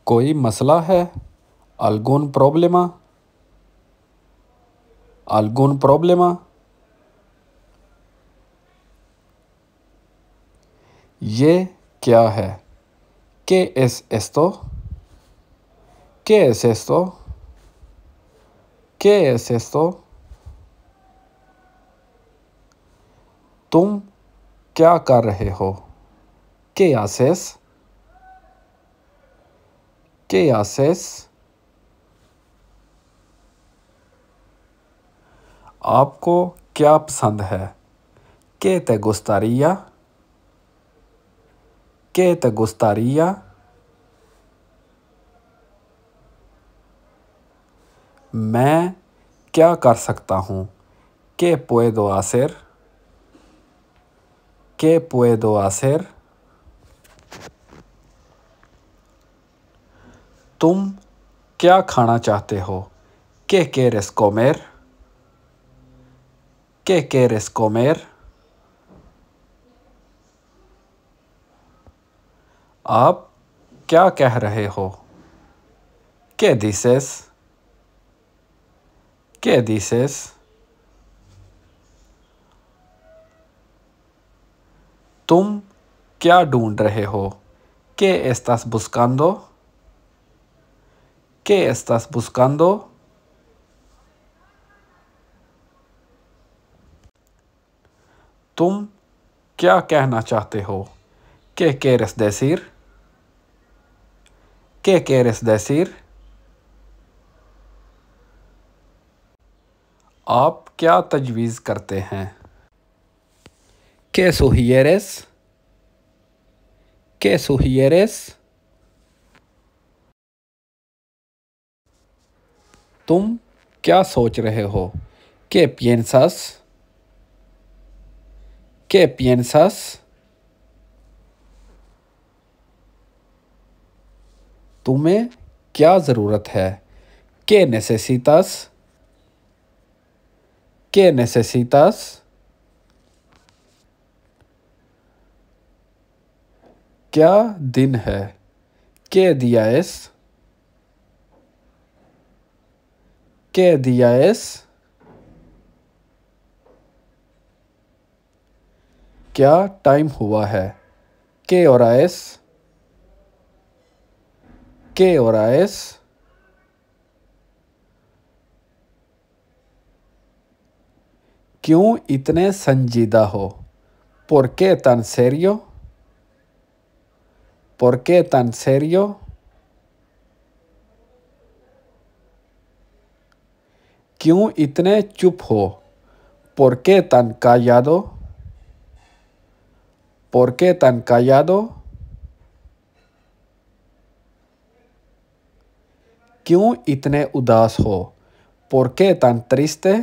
कोई मसला है? ¿Algún problema? ¿Algún problema? ये क्या है? ¿Qué es esto? ¿Qué es esto? ¿Qué es esto? तुम क्या कर रहे हो? ¿Qué haces? ¿Qué haces? आपको क्या पसंद है? ¿Qué te gustaría? ¿Qué te gustaría? मैं क्या कर सकता हूँ? ¿Qué puedo hacer? ¿Qué puedo hacer? तुम क्या खाना चाहते हो? ¿Qué quieres comer? ¿Qué quieres comer? आप क्या कह रहे हो? ¿Qué dices? ¿Qué dices? तुम क्या ढूंढ रहे हो? ¿Qué estás buscando? ¿Qué estás buscando? तुम क्या कहना चाहते हो? ¿Qué quieres decir? ¿Qué quieres decir? आप क्या तजवीज़ करते हैं? ¿Qué sugieres? ¿Qué sugieres? तुम क्या सोच रहे हो? ¿Qué piensas? ¿Qué piensas? तुम्हें क्या ज़रूरत है? ¿Qué necesitas? ¿Qué necesitas? क्या दिन है? ¿Qué día es? ¿Qué día es? क्या टाइम हुआ है? ¿Qué hora es? ¿Qué hora es? क्यों इतने संजीदा हो? ¿Por qué tan serio? ¿Por qué tan serio? क्यों इतने चुप हो? ¿Por qué tan callado? ¿Por qué tan callado? क्यों इतने उदास हो? ¿Por qué tan triste?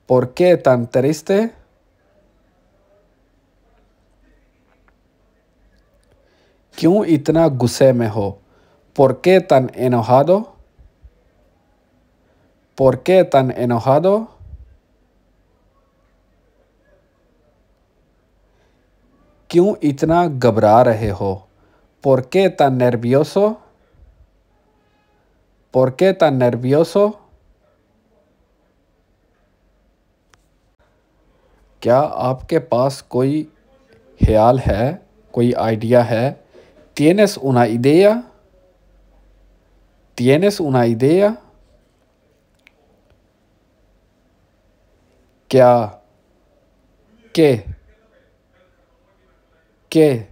¿Por qué tan triste? क्यों इतना गुस्से में हो? ¿Por qué tan enojado? ¿Por qué tan enojado? क्यों इतना घबरा रहे हो? ¿Por qué tan nervioso? ¿Por qué tan nervioso? क्या आपके पास कोई ख्याल है, कोई आइडिया है? ¿Tienes una idea? ¿Tienes una idea? क्या? ¿Qué? ¿Qué?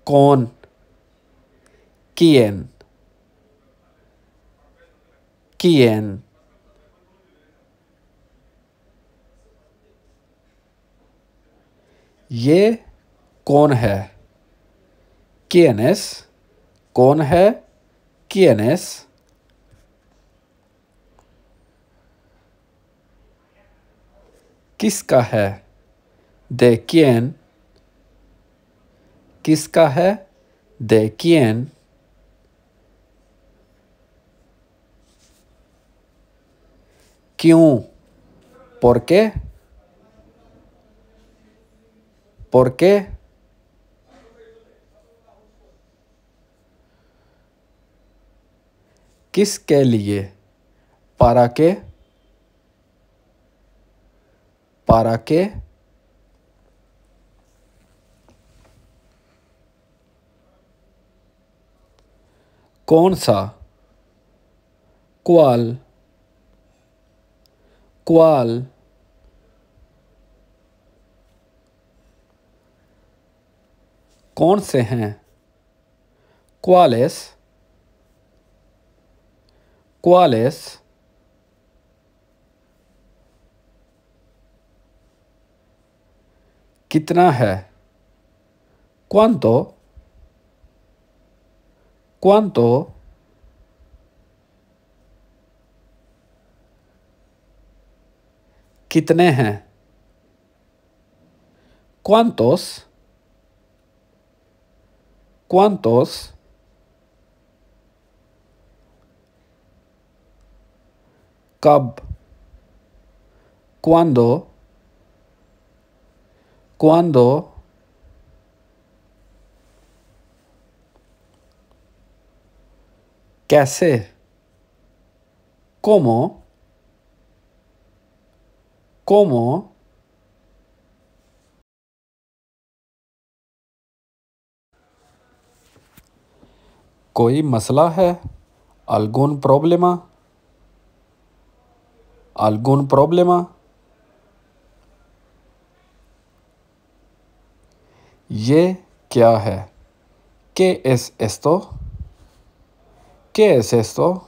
¿Con? ¿Quién? ¿Quién? ये कौन है? ¿Quién es? कौन है? ¿Quién es? किसका है? ¿De quién? किसका है? ¿De quién? क्यों? ¿Por qué? ¿Por qué? ¿किसके लिए? ¿Para qué? ¿Para qué? कौन सा? ¿Cuál? ¿Cuál? कौन से हैं? ¿Cuáles? ¿Cuáles? कितना है? ¿Cuánto? ¿Cuánto? कितने हैं? ¿Cuántos? ¿Cuántos? कब? ¿Cuándo? ¿Cuándo? कैसे? ¿Cómo? ¿Cómo? कोई मसला है? ¿Algún problema? ¿Algún problema? ये क्या है? ¿Qué es esto? ¿Qué es esto?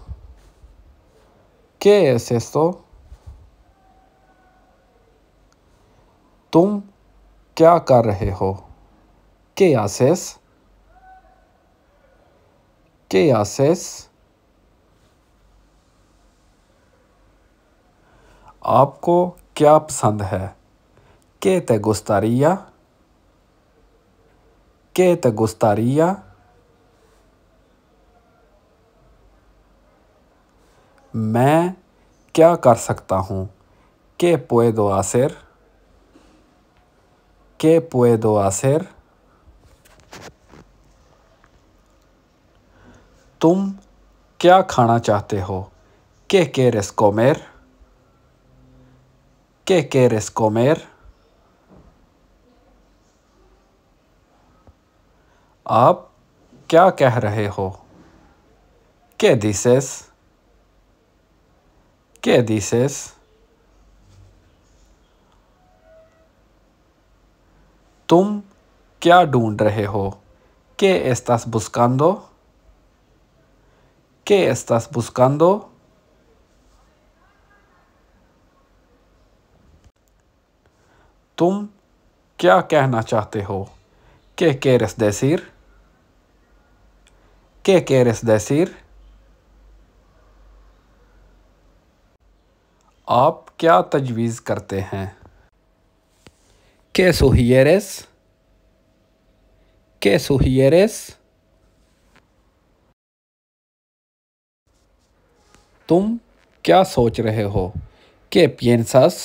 ¿Qué es esto? तुम क्या कर रहे हो? ¿Qué haces? ¿Qué haces? आपको क्या पसंद है? ¿Qué te gustaría? ¿Qué te gustaría? मैं क्या कर सकता हूँ? ¿Qué puedo hacer? ¿Qué puedo hacer? तुम क्या खाना चाहते हो? ¿Qué quieres comer? ¿Qué quieres comer? आप क्या कह रहे हो? ¿Qué dices? ¿Qué dices? तुम क्या ढूंढ रहे हो? ¿Qué estás buscando? ¿Qué estás buscando? तुम क्या कहना चाहते हो? ¿Qué quieres decir? ¿Qué quieres decir? आप क्या तजवीज़ करते हैं? ¿Qué sugieres? ¿Qué sugieres? तुम क्या सोच रहे हो? ¿Qué piensas?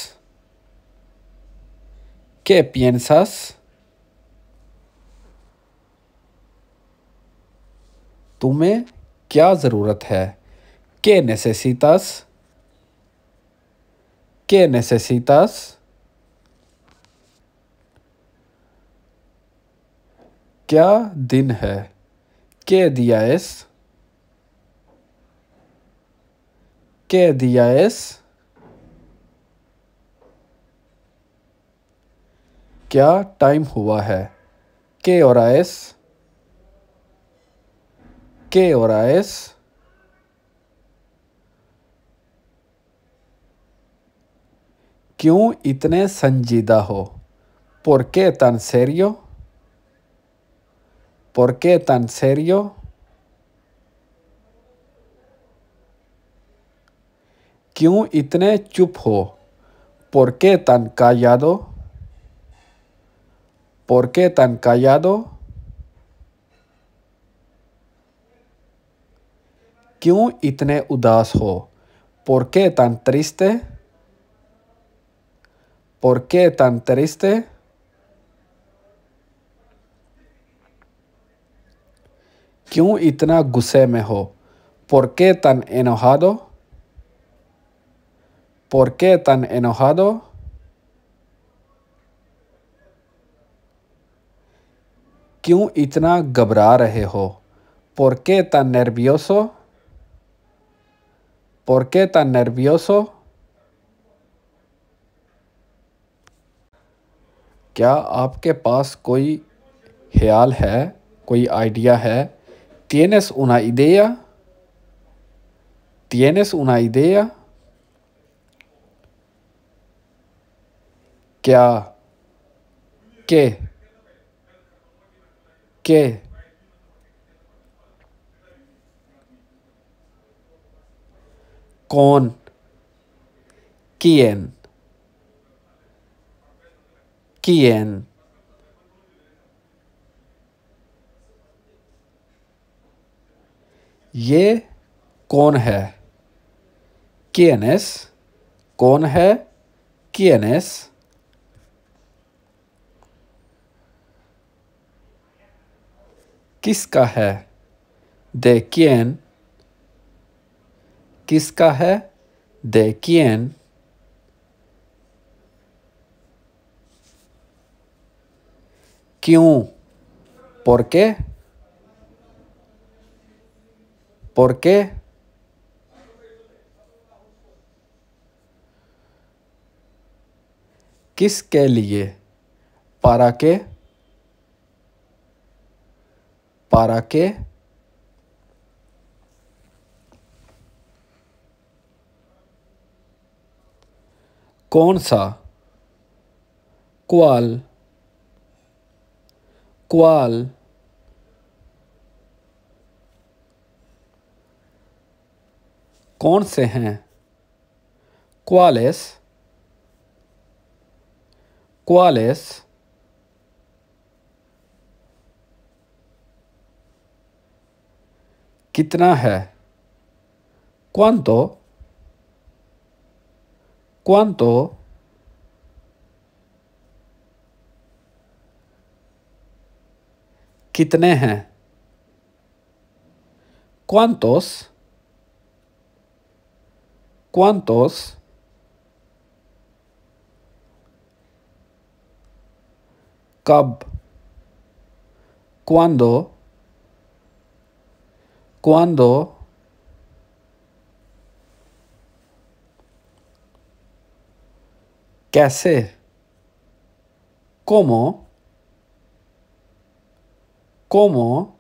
¿Qué piensas? तुम्हें क्या ज़रूरत है? ¿Qué necesitas? ¿Qué necesitas? क्या दिन है? ¿Qué día es? ¿Qué día es? क्या टाइम हुआ है? ¿Qué hora es? ¿Qué hora es? क्यों इतने संजीदा हो? ¿Por qué tan serio? ¿Por qué tan serio? क्यों इतने चुप हो? ¿Por qué tan callado? ¿Por qué tan callado? क्यों इतने उदास हो? ¿Por qué tan triste? ¿Por qué tan triste? क्यों इतना गुस्से में हो? ¿Por qué tan enojado? ¿Por qué tan enojado? क्यों इतना घबरा रहे हो? ¿Por qué tan nervioso? ¿Por qué tan nervioso? क्या आपके पास कोई ख्याल है, कोई आइडिया है? ¿Tienes una idea? ¿Tienes una idea? क्या? ¿Qué? ¿Qué? ¿Con? ¿Quién? ¿Quién? ये कौन है? ¿Quién es? कौन है? ¿Quién es? किसका है? ¿De quién? किसका है? ¿De quién? क्यों? ¿Por qué? ¿Por qué? किसके लिए? ¿Para qué? ¿Para qué? कौन सा? ¿Cuál? ¿Cuál? कौन से हैं? ¿Cuáles? ¿Cuáles? कितना है? ¿Cuánto? ¿Cuánto? कितने हैं? ¿Cuántos? ¿Cuántos? कब? ¿Cuándo? ¿Cuándo? कैसे? ¿Cómo? ¿Cómo?